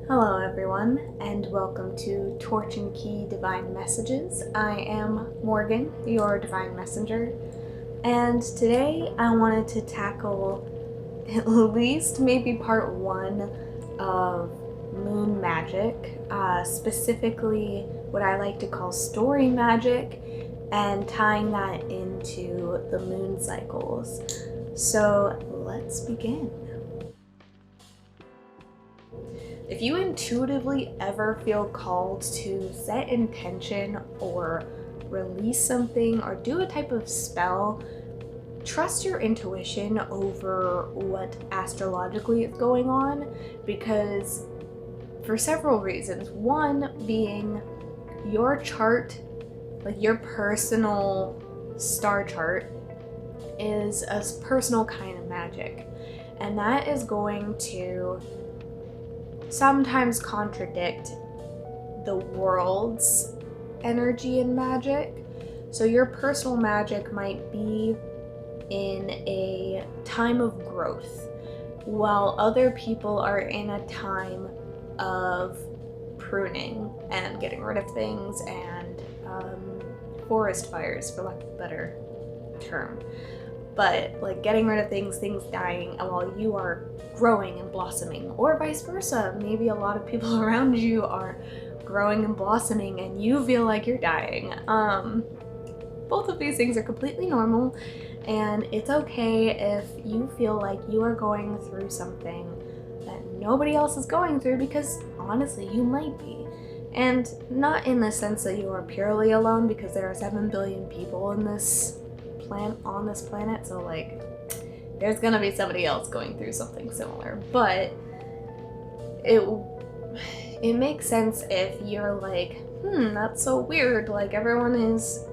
Hello everyone, and welcome to Torch and Key Divine Messages. I am Morgan, your Divine Messenger, and today I wanted to tackle at least maybe part one of moon magic, specifically what I like to call story magic, and tying that into the moon cycles. So let's begin. If you intuitively ever feel called to set intention or release something or do a type of spell, trust your intuition over what astrologically is going on, because for several reasons. One being your chart, like your personal star chart, is a personal kind of magic, and that is going to sometimes contradict the world's energy and magic. So your personal magic might be in a time of growth, while other people are in a time of pruning and getting rid of things and forest fires, for lack of a better term. But like getting rid of things dying while you are growing and blossoming, or vice versa. Maybe a lot of people around you are growing and blossoming and you feel like you're dying. Both of these things are completely normal, and it's okay if you feel like you are going through something that nobody else is going through, because honestly you might be. And not in the sense that you are purely alone, because there are 7 billion people on this planet, so like there's gonna be somebody else going through something similar. But it makes sense if you're like, that's so weird, like everyone is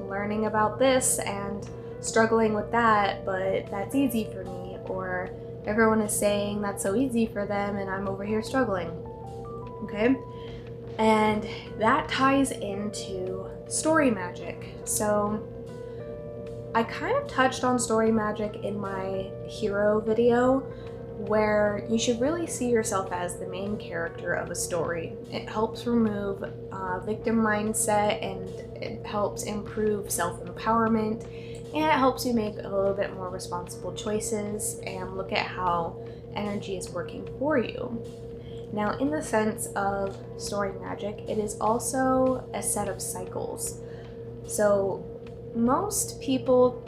learning about this and struggling with that, but that's easy for me, or everyone is saying that's so easy for them and I'm over here struggling. Okay? And that ties into story magic. So I kind of touched on story magic in my hero video, where you should really see yourself as the main character of a story. It helps remove victim mindset, and it helps improve self-empowerment, and it helps you make a little bit more responsible choices and look at how energy is working for you. Now, in the sense of story magic, it is also a set of cycles. So most people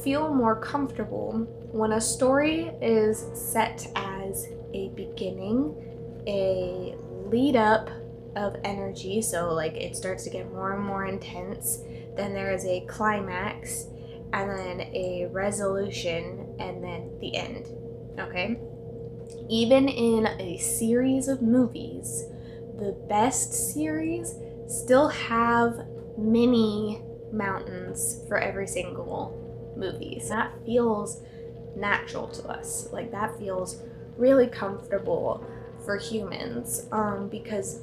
feel more comfortable when a story is set as a beginning, a lead up of energy, so like it starts to get more and more intense, then there is a climax, and then a resolution, and then the end. Okay? Even in a series of movies, the best series still have mini mountains for every single movie. So that feels natural to us. Like that feels really comfortable for humans, because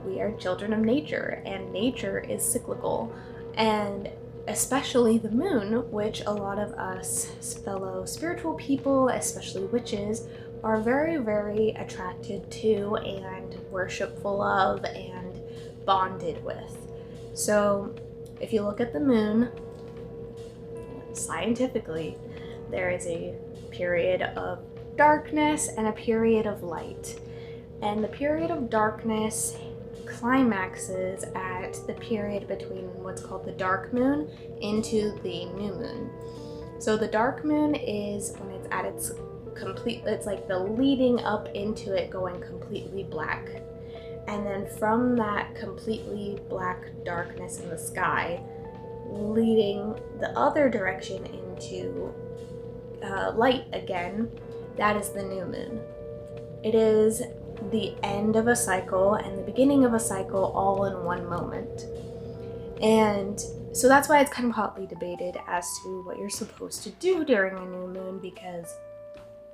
we are children of nature, and nature is cyclical. And especially the moon, which a lot of us fellow spiritual people, especially witches, are very, very attracted to and worshipful of and bonded with. So if you look at the moon, scientifically, there is a period of darkness and a period of light. And the period of darkness climaxes at the period between what's called the dark moon into the new moon. So the dark moon is when it's at its complete, it's like the leading up into it going completely black. And then from that completely black darkness in the sky, leading the other direction into light again, that is the new moon. It is the end of a cycle and the beginning of a cycle all in one moment. And so that's why it's kind of hotly debated as to what you're supposed to do during a new moon, because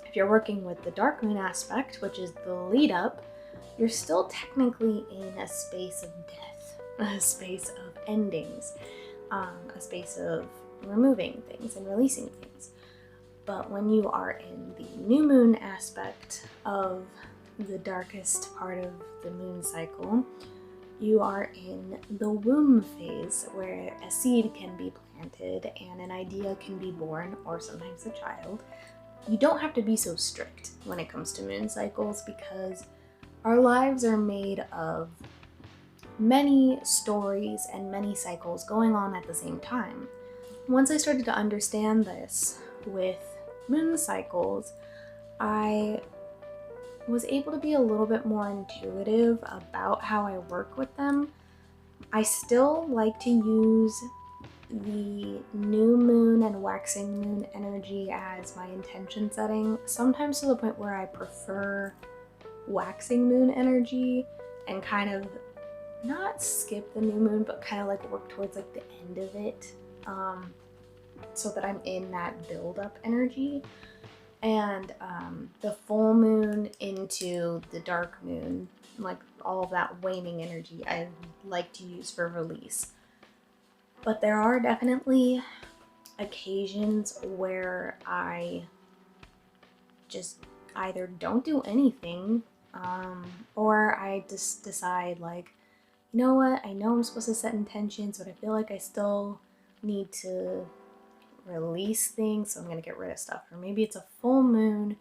if you're working with the dark moon aspect, which is the lead up, you're still technically in a space of death, a space of endings, a space of removing things and releasing things. But when you are in the new moon aspect of the darkest part of the moon cycle, you are in the womb phase, where a seed can be planted and an idea can be born, or sometimes a child. You don't have to be so strict when it comes to moon cycles, because our lives are made of many stories and many cycles going on at the same time. Once I started to understand this with moon cycles, I was able to be a little bit more intuitive about how I work with them. I still like to use the new moon and waxing moon energy as my intention setting, sometimes to the point where I prefer waxing moon energy and kind of not skip the new moon, but kind of like work towards like the end of it, so that I'm in that build-up energy. And the full moon into the dark moon, like all of that waning energy, I like to use for release. But there are definitely occasions where I just either don't do anything, or I just decide, like, you know what, I know I'm supposed to set intentions, but I feel like I still need to release things, so I'm gonna get rid of stuff. Or maybe it's a full moon,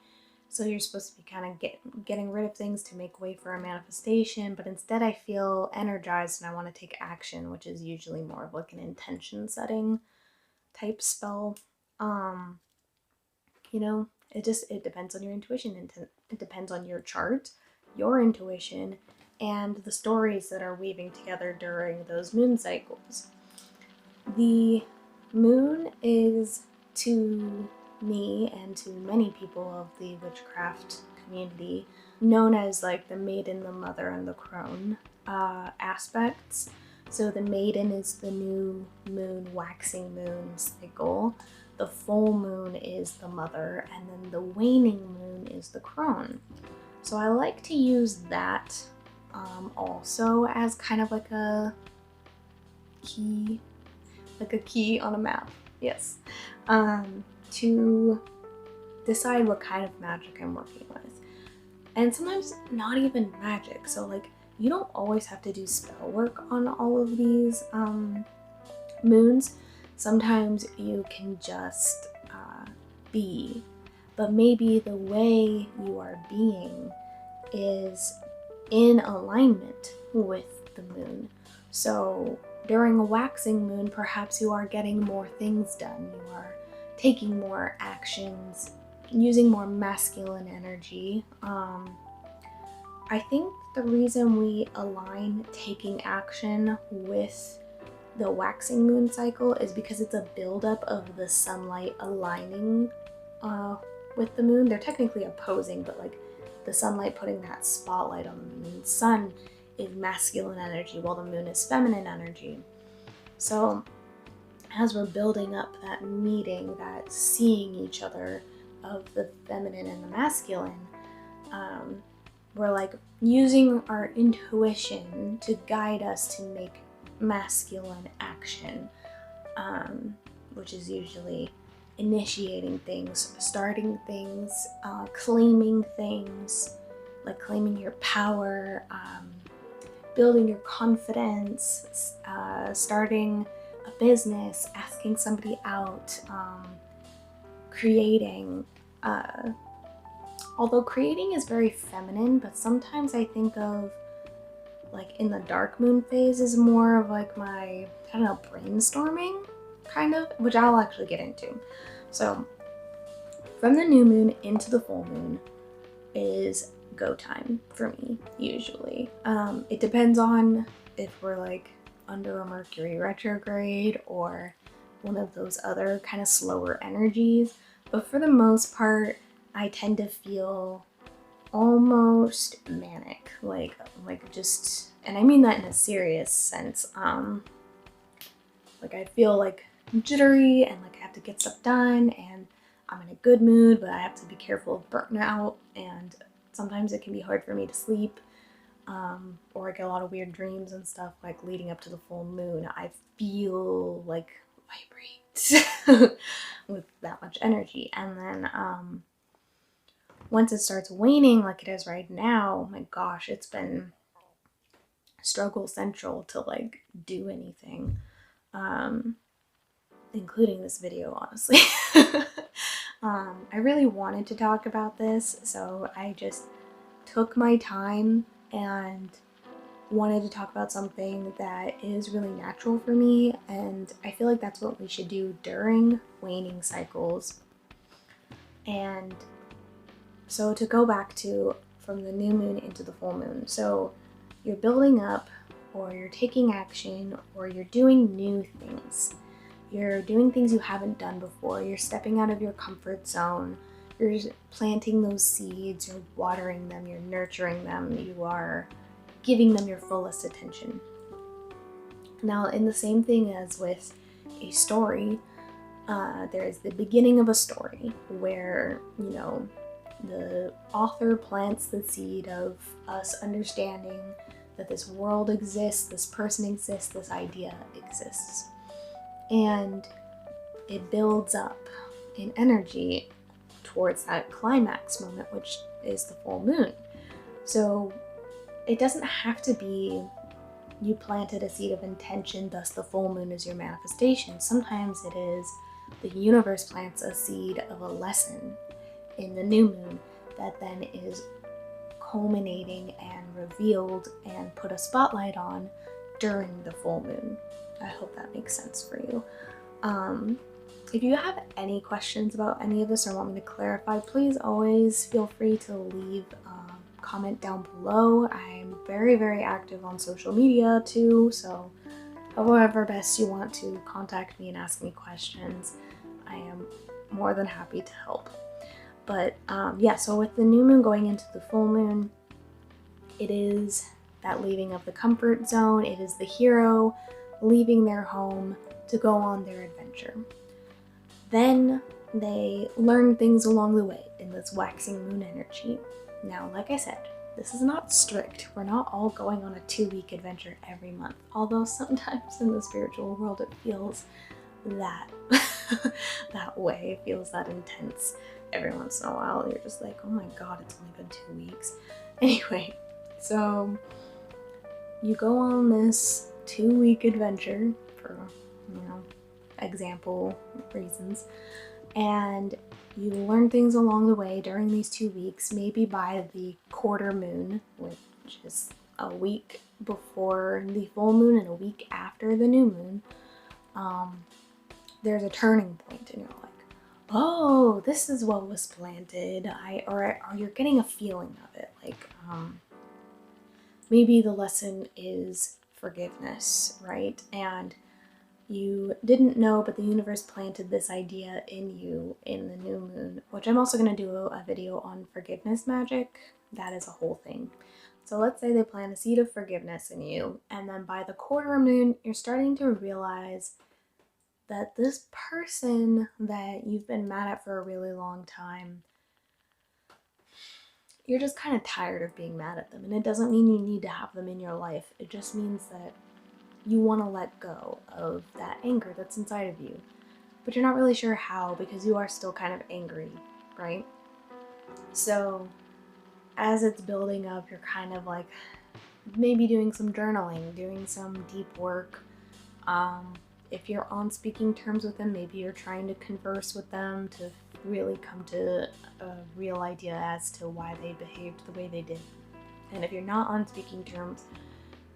so you're supposed to be kind of getting rid of things to make way for a manifestation, but instead I feel energized and I want to take action, which is usually more of like an intention setting type spell. You know, it depends on your intuition. It depends on your chart, your intuition, and the stories that are weaving together during those moon cycles. The moon is, to me and to many people of the witchcraft community, known as like the maiden, the mother, and the crone aspects. So the maiden is the new moon, waxing moon cycle. The full moon is the mother, and then the waning moon is the crone. So I like to use that also as kind of like a key on a map, yes, to decide what kind of magic I'm working with. And sometimes not even magic, so like you don't always have to do spell work on all of these moons. Sometimes you can just be, but maybe the way you are being is in alignment with the moon. So during a waxing moon, perhaps you are getting more things done. You are taking more actions, using more masculine energy. I think the reason we align taking action with the waxing moon cycle is because it's a buildup of the sunlight aligning with the moon. They're technically opposing, but like the sunlight putting that spotlight on the moon. Sun is masculine energy while the moon is feminine energy. So as we're building up that meeting, that seeing each other of the feminine and the masculine, we're like using our intuition to guide us to make masculine action, which is usually initiating things, starting things, claiming things, like claiming your power, building your confidence, starting a business, asking somebody out, creating. Although creating is very feminine, but sometimes I think of, like, in the dark moon phase is more of like my, I don't know, brainstorming kind of, which I'll actually get into. So from the new moon into the full moon is go time for me, usually. It depends on if we're like under a Mercury retrograde or one of those other kind of slower energies, but for the most part I tend to feel almost manic, like just, and I mean that in a serious sense. Like I feel like jittery and like I have to get stuff done, and I'm in a good mood, but I have to be careful of burnout, and sometimes it can be hard for me to sleep, or I get a lot of weird dreams and stuff like leading up to the full moon. I feel like vibrate with that much energy. And then once it starts waning like it is right now, oh my gosh, it's been struggle central to like do anything, including this video, honestly. I really wanted to talk about this, so I just took my time and wanted to talk about something that is really natural for me, and I feel like that's what we should do during waning cycles. And so to go back to from the new moon into the full moon, so you're building up, or you're taking action, or you're doing new things. You're doing things you haven't done before. You're stepping out of your comfort zone. You're planting those seeds, you're watering them, you're nurturing them, you are giving them your fullest attention. Now, in the same thing as with a story, there is the beginning of a story where, you know, the author plants the seed of us understanding that this world exists, this person exists, this idea exists. And it builds up in energy towards that climax moment, which is the full moon. So it doesn't have to be you planted a seed of intention, thus the full moon is your manifestation. Sometimes it is the universe plants a seed of a lesson in the new moon that then is culminating and revealed and put a spotlight on during the full moon. I hope that makes sense for you. If you have any questions about any of this or want me to clarify, please always feel free to leave a comment down below. I'm very, very active on social media too, so however best you want to contact me and ask me questions, I am more than happy to help. But yeah, so with the new moon going into the full moon, it is that leaving of the comfort zone. It is the hero leaving their home to go on their adventure. Then they learn things along the way in this waxing moon energy. Now, like I said, this is not strict. We're not all going on a 2-week adventure every month, although sometimes in the spiritual world it feels that that way. It feels that intense every once in a while. You're just like, oh my god, it's only been 2 weeks. Anyway, so you go on this 2-week adventure for, you know, example reasons, and you learn things along the way during these 2 weeks. Maybe by the quarter moon, which is a week before the full moon and a week after the new moon, there's a turning point and you're like, oh, this is what was planted. Or you're getting a feeling of it, like maybe the lesson is forgiveness, right? And you didn't know, but the universe planted this idea in you in the new moon, which I'm also going to do a video on forgiveness magic. That is a whole thing. So let's say they plant a seed of forgiveness in you, and then by the quarter moon, you're starting to realize that this person that you've been mad at for a really long time, you're just kind of tired of being mad at them. And it doesn't mean you need to have them in your life. It just means that you want to let go of that anger that's inside of you. But you're not really sure how, because you are still kind of angry, right? So as it's building up, you're kind of like maybe doing some journaling, doing some deep work. If you're on speaking terms with them, maybe you're trying to converse with them to really come to a real idea as to why they behaved the way they did. And if you're not on speaking terms,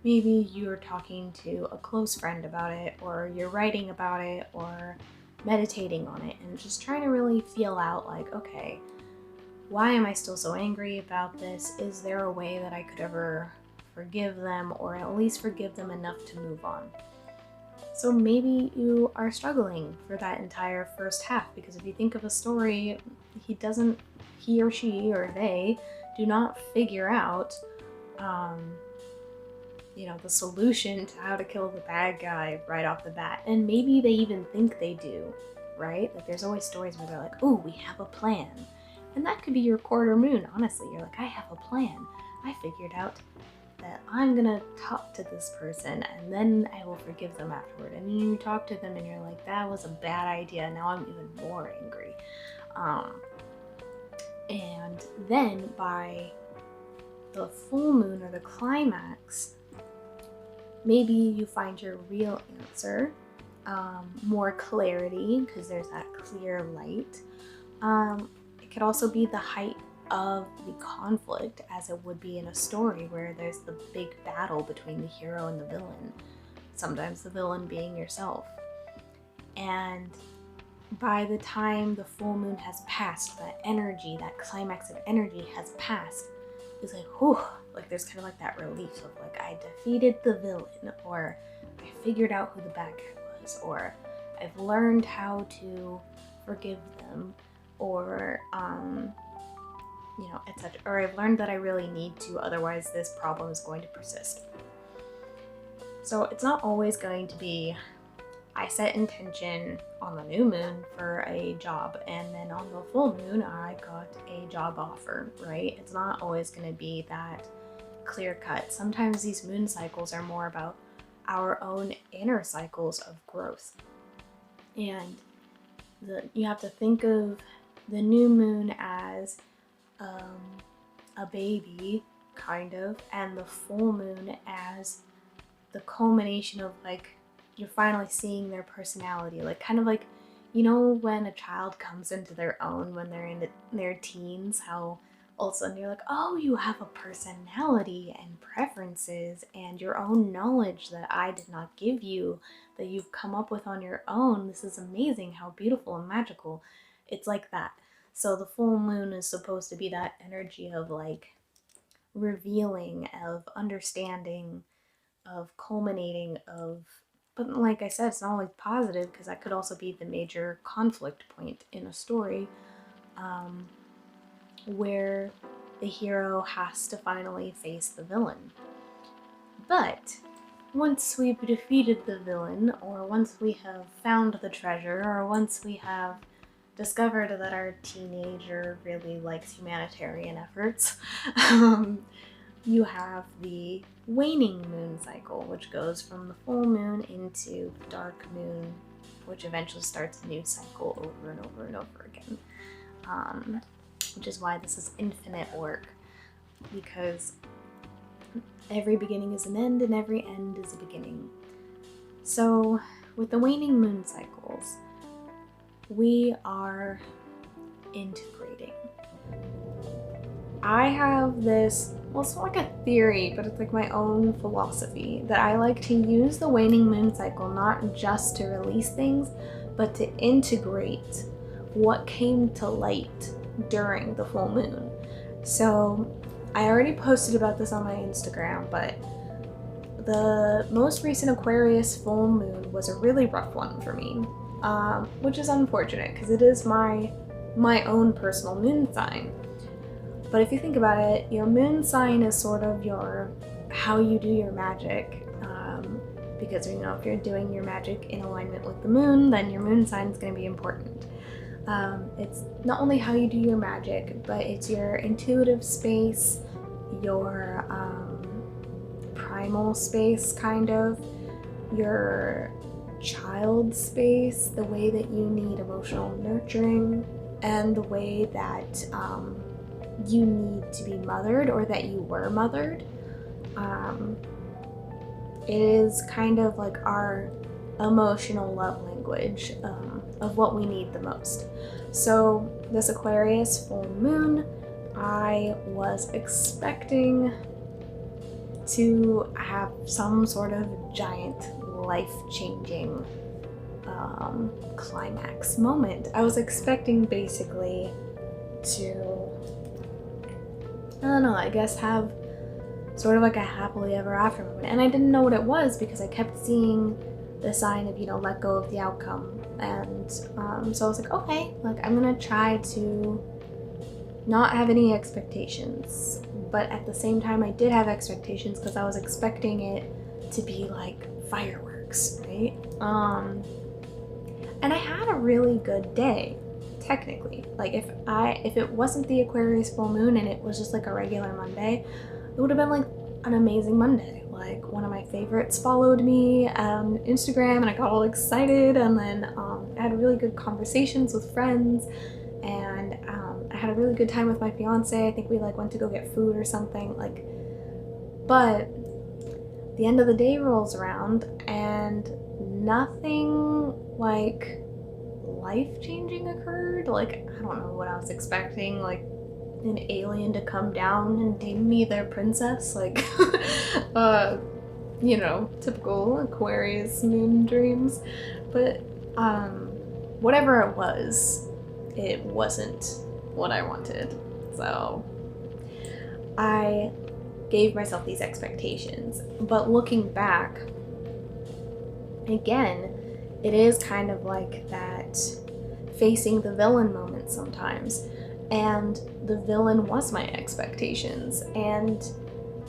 maybe you're talking to a close friend about it, or you're writing about it, or meditating on it, and just trying to really feel out like, okay, why am I still so angry about this? Is there a way that I could ever forgive them, or at least forgive them enough to move on? So maybe you are struggling for that entire first half, because if you think of a story, he or she or they do not figure out the solution to how to kill the bad guy right off the bat. And maybe they even think they do, right? Like there's always stories where they're like, oh, we have a plan. And that could be your quarter moon, honestly. You're like, I have a plan. I figured out that I'm gonna talk to this person and then I will forgive them afterward. And then you talk to them and you're like, that was a bad idea. Now I'm even more angry. And then by the full moon or the climax, maybe you find your real answer, more clarity because there's that clear light. It could also be the height of the conflict, as it would be in a story where there's the big battle between the hero and the villain, sometimes the villain being yourself. And by the time the full moon has passed, that energy, that climax of energy has passed, it's like, whew, like there's kind of like that relief of like, I defeated the villain, or I figured out who the bad guy was, or I've learned how to forgive them, or you know, etc. Or I've learned that I really need to, otherwise this problem is going to persist. So it's not always going to be, I set intention on the new moon for a job, and then on the full moon I got a job offer, right? It's not always going to be that clear cut. Sometimes these moon cycles are more about our own inner cycles of growth. And you have to think of the new moon as a baby, kind of, and the full moon as the culmination of like, you're finally seeing their personality, like kind of like, you know, when a child comes into their own when they're in their teens, how all of a sudden you're like, oh, you have a personality and preferences and your own knowledge that I did not give you, that you've come up with on your own. This is amazing, how beautiful and magical. It's like that. So the full moon is supposed to be that energy of like revealing, of understanding, of culminating, of, but like I said, it's not always positive because that could also be the major conflict point in a story, where the hero has to finally face the villain. But once we've defeated the villain, or once we have found the treasure, or once we have discovered that our teenager really likes humanitarian efforts, you have the waning moon cycle, which goes from the full moon into dark moon, which eventually starts a new cycle over and over and over again. Which is why this is infinite work, because every beginning is an end and every end is a beginning. So with the waning moon cycles, we are integrating. I have this, well, it's not like a theory, but it's like my own philosophy, that I like to use the waning moon cycle not just to release things, but to integrate what came to light during the full moon. So I already posted about this on my Instagram, but the most recent Aquarius full moon was a really rough one for me, which is unfortunate because it is my own personal moon sign. But if you think about it, your moon sign is sort of your, how you do your magic, because you know, if you're doing your magic in alignment with the moon, then your moon sign is going to be important. It's not only how you do your magic, but it's your intuitive space, your primal space, kind of, your child space, the way that you need emotional nurturing, and the way that you need to be mothered, or that you were mothered. It is kind of like our emotional love language of what we need the most. So this Aquarius full moon, I was expecting to have some sort of giant life-changing climax moment. I was expecting basically to, I don't know, I guess have sort of like a happily ever after moment. And I didn't know what it was because I kept seeing the sign of, you know, let go of the outcome. And so I was like, okay, like I'm gonna try to not have any expectations. But at the same time, I did have expectations because I was expecting it to be like fireworks, right? And I had a really good day, technically. Like if it wasn't the Aquarius full moon and it was just like a regular Monday, it would have been like an amazing Monday. Like, one of my favorites followed me on Instagram and I got all excited, and then I had really good conversations with friends, and I had a really good time with my fiance. I think we like went to go get food or something, like, but the end of the day rolls around and nothing like life-changing occurred. Like, I don't know what I was expecting, like an alien to come down and name me their princess, like you know, typical Aquarius moon dreams. But whatever it wasn't what I wanted. So I gave myself these expectations. But looking back, again, it is kind of like that facing the villain moment sometimes. And the villain was my expectations. And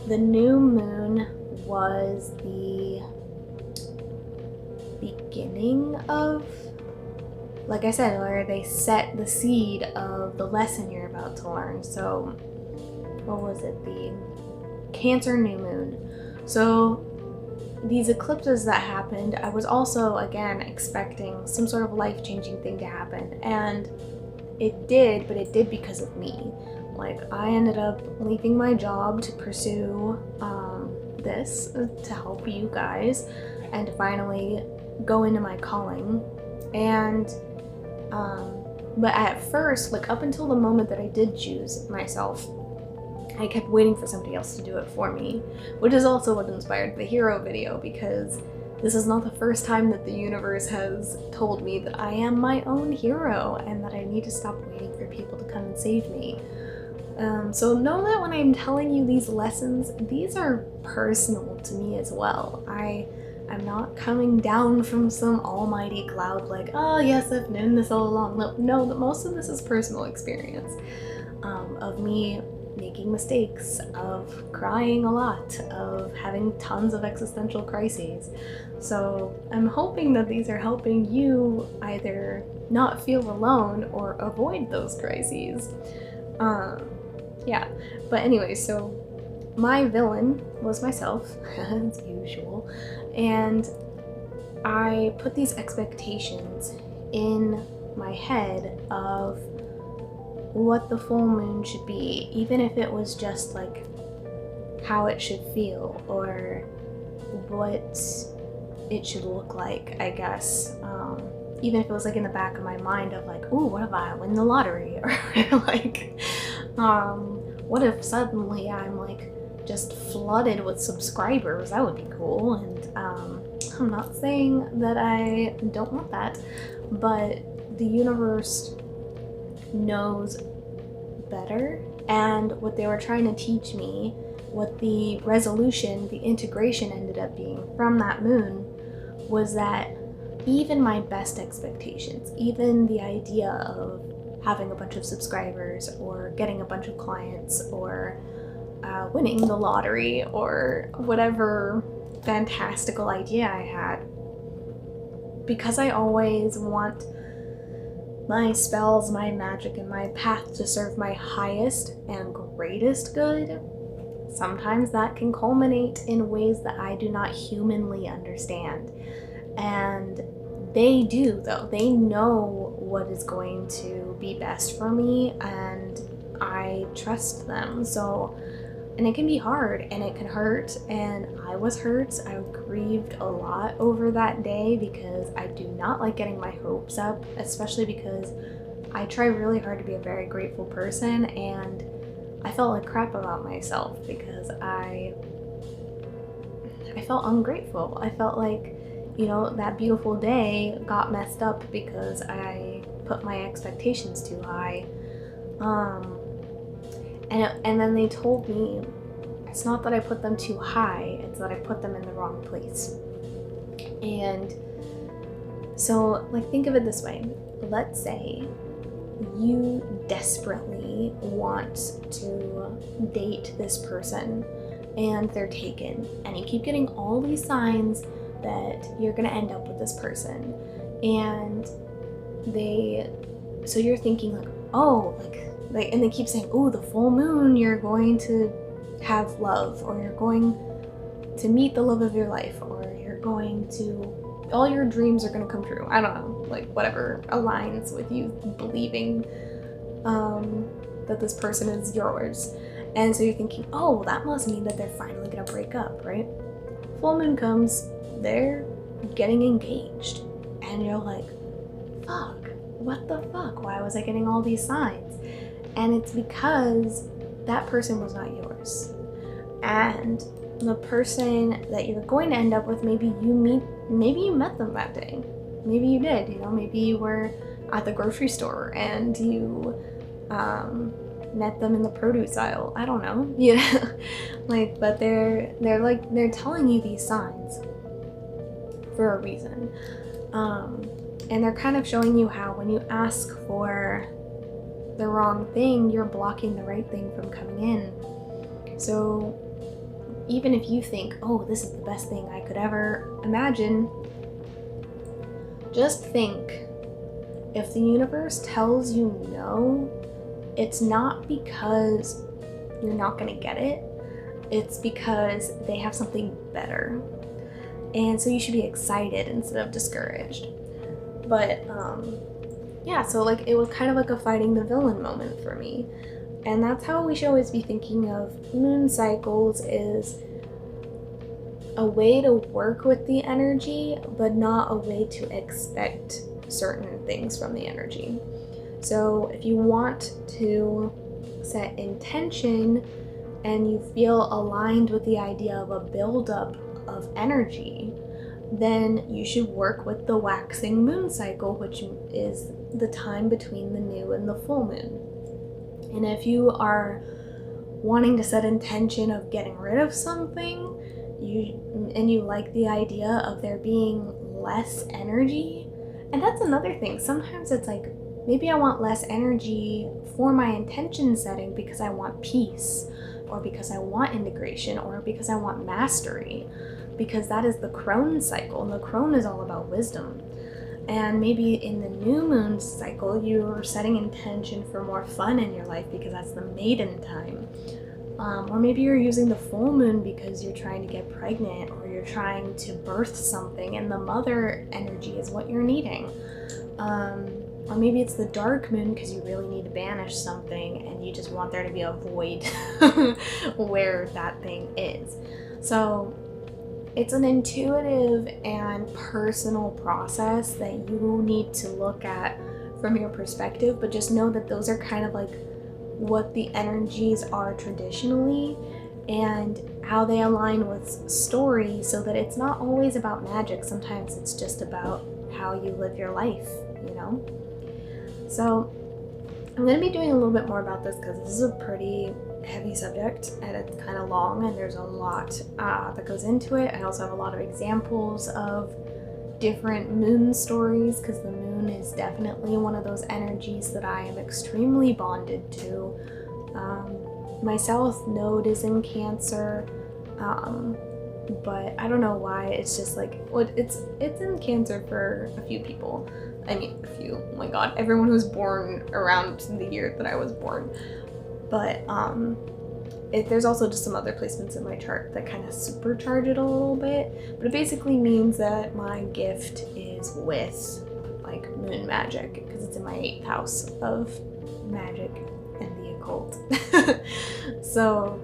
the new moon was the beginning of, like I said, where they set the seed of the lesson you're about to learn. So, what was it? The Cancer new moon. So, these eclipses that happened, I was also, again, expecting some sort of life-changing thing to happen. And it did, but it did because of me. Like, I ended up leaving my job to pursue this to help you guys and to finally go into my calling. And but at first, like up until the moment that I did choose myself, I kept waiting for somebody else to do it for me, which is also what inspired the hero video, because this is not the first time that the universe has told me that I am my own hero and that I need to stop waiting for people to come and save me. So know that when I'm telling you these lessons, these are personal to me as well. I'm not coming down from some almighty cloud like, oh yes, I've known this all along. No, most of this is personal experience of me making mistakes, of crying a lot, of having tons of existential crises. So I'm hoping that these are helping you either not feel alone or avoid those crises. Yeah, but anyway, so my villain was myself, as usual, and I put these expectations in my head of what the full moon should be, even if it was just like how it should feel or what it should look like, I guess. Even if it was like in the back of my mind of like, ooh, what if I win the lottery? Or like, what if suddenly I'm like just flooded with subscribers? That would be cool. And I'm not saying that I don't want that, but the universe knows better. And what they were trying to teach me, what the resolution, the integration ended up being from that moon, was that even my best expectations, even the idea of having a bunch of subscribers or getting a bunch of clients or winning the lottery or whatever fantastical idea I had, because I always want my spells, my magic, and my path to serve my highest and greatest good, sometimes that can culminate in ways that I do not humanly understand. And they do, though. They know what is going to be best for me, and I trust them. So, and it can be hard, and it can hurt, and I was hurt. I grieved a lot over that day because I do not like getting my hopes up, especially because I try really hard to be a very grateful person, and I felt like crap about myself because I felt ungrateful. I felt like, you know, that beautiful day got messed up because I put my expectations too high. And then they told me it's not that I put them too high, it's that I put them in the wrong place. And so, like, think of it this way. Let's say you desperately want to date this person and they're taken, and you keep getting all these signs that you're gonna end up with this person, and so you're thinking like, oh, like, and they keep saying, oh, the full moon, you're going to have love, or you're going to meet the love of your life, or you're going to, all your dreams are going to come true. I don't know, like whatever aligns with you believing that this person is yours. And so you're thinking, oh, that must mean that they're finally going to break up, right? Full moon comes, they're getting engaged, and you're like, fuck, what the fuck? Why was I getting all these signs? And it's because that person was not yours. And the person that you're going to end up with, maybe you met them that day. Maybe you did, maybe you were at the grocery store and you met them in the produce aisle. I don't know. But they're telling you these signs for a reason. And they're kind of showing you how when you ask for the wrong thing, you're blocking the right thing from coming in. So even if you think, oh, this is the best thing I could ever imagine, just think, if the universe tells you no, it's not because you're not going to get it. It's because they have something better. And so you should be excited instead of discouraged. But so like it was kind of like a fighting the villain moment for me. And that's how we should always be thinking of moon cycles, is a way to work with the energy, but not a way to expect certain things from the energy. So if you want to set intention and you feel aligned with the idea of a buildup of energy, then you should work with the waxing moon cycle, which is the time between the new and the full moon. And if you are wanting to set intention of getting rid of something, you like the idea of there being less energy, and that's another thing. Sometimes it's like, maybe I want less energy for my intention setting because I want peace, or because I want integration, or because I want mastery, because that is the crone cycle, and the crone is all about wisdom. And maybe in the new moon cycle, you're setting intention for more fun in your life because that's the maiden time. Or maybe you're using the full moon because you're trying to get pregnant, or you're trying to birth something, and the mother energy is what you're needing. Or maybe it's the dark moon because you really need to banish something and you just want there to be a void where that thing is. So it's an intuitive and personal process that you need to look at from your perspective, but just know that those are kind of like what the energies are traditionally and how they align with story, so that it's not always about magic. Sometimes it's just about how you live your life, So I'm going to be doing a little bit more about this because this is a pretty heavy subject and it's kind of long and there's a lot that goes into it. I also have a lot of examples of different moon stories because the moon is definitely one of those energies that I am extremely bonded to. My south node is in Cancer, but I don't know why. It's just like, it's in Cancer for a few people. I mean, a few. Oh my god, everyone who was born around the year that I was born. But there's also just some other placements in my chart that kind of supercharge it a little bit. But it basically means that my gift is with like moon magic because it's in my 8th house of magic and the occult. So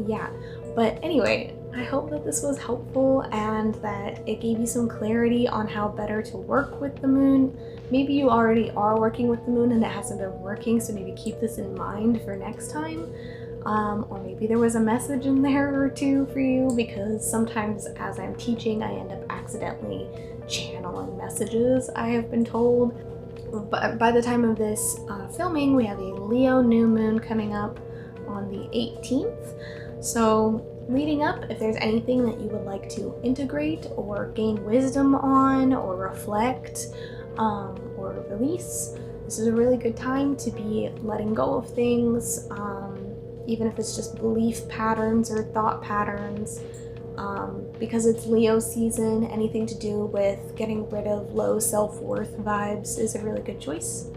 yeah, but anyway, I hope that this was helpful and that it gave you some clarity on how better to work with the moon. Maybe you already are working with the moon and it hasn't been working, so maybe keep this in mind for next time. Or maybe there was a message in there or two for you, because sometimes as I'm teaching I end up accidentally channeling messages, I have been told. But by the time of this filming, we have a Leo new moon coming up on the 18th. So leading up, if there's anything that you would like to integrate or gain wisdom on or reflect or release, this is a really good time to be letting go of things, even if it's just belief patterns or thought patterns. Because it's Leo season, anything to do with getting rid of low self-worth vibes is a really good choice.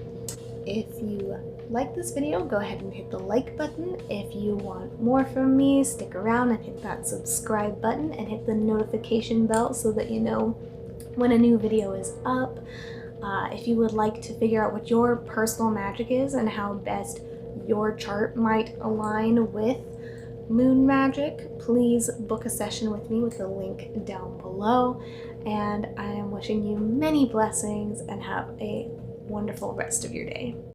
If you like this video, go ahead and hit the like button. If you want more from me, stick around and hit that subscribe button and hit the notification bell so that you know when a new video is up. If you would like to figure out what your personal magic is and how best your chart might align with moon magic, please book a session with me with the link down below. And I am wishing you many blessings and have a wonderful rest of your day.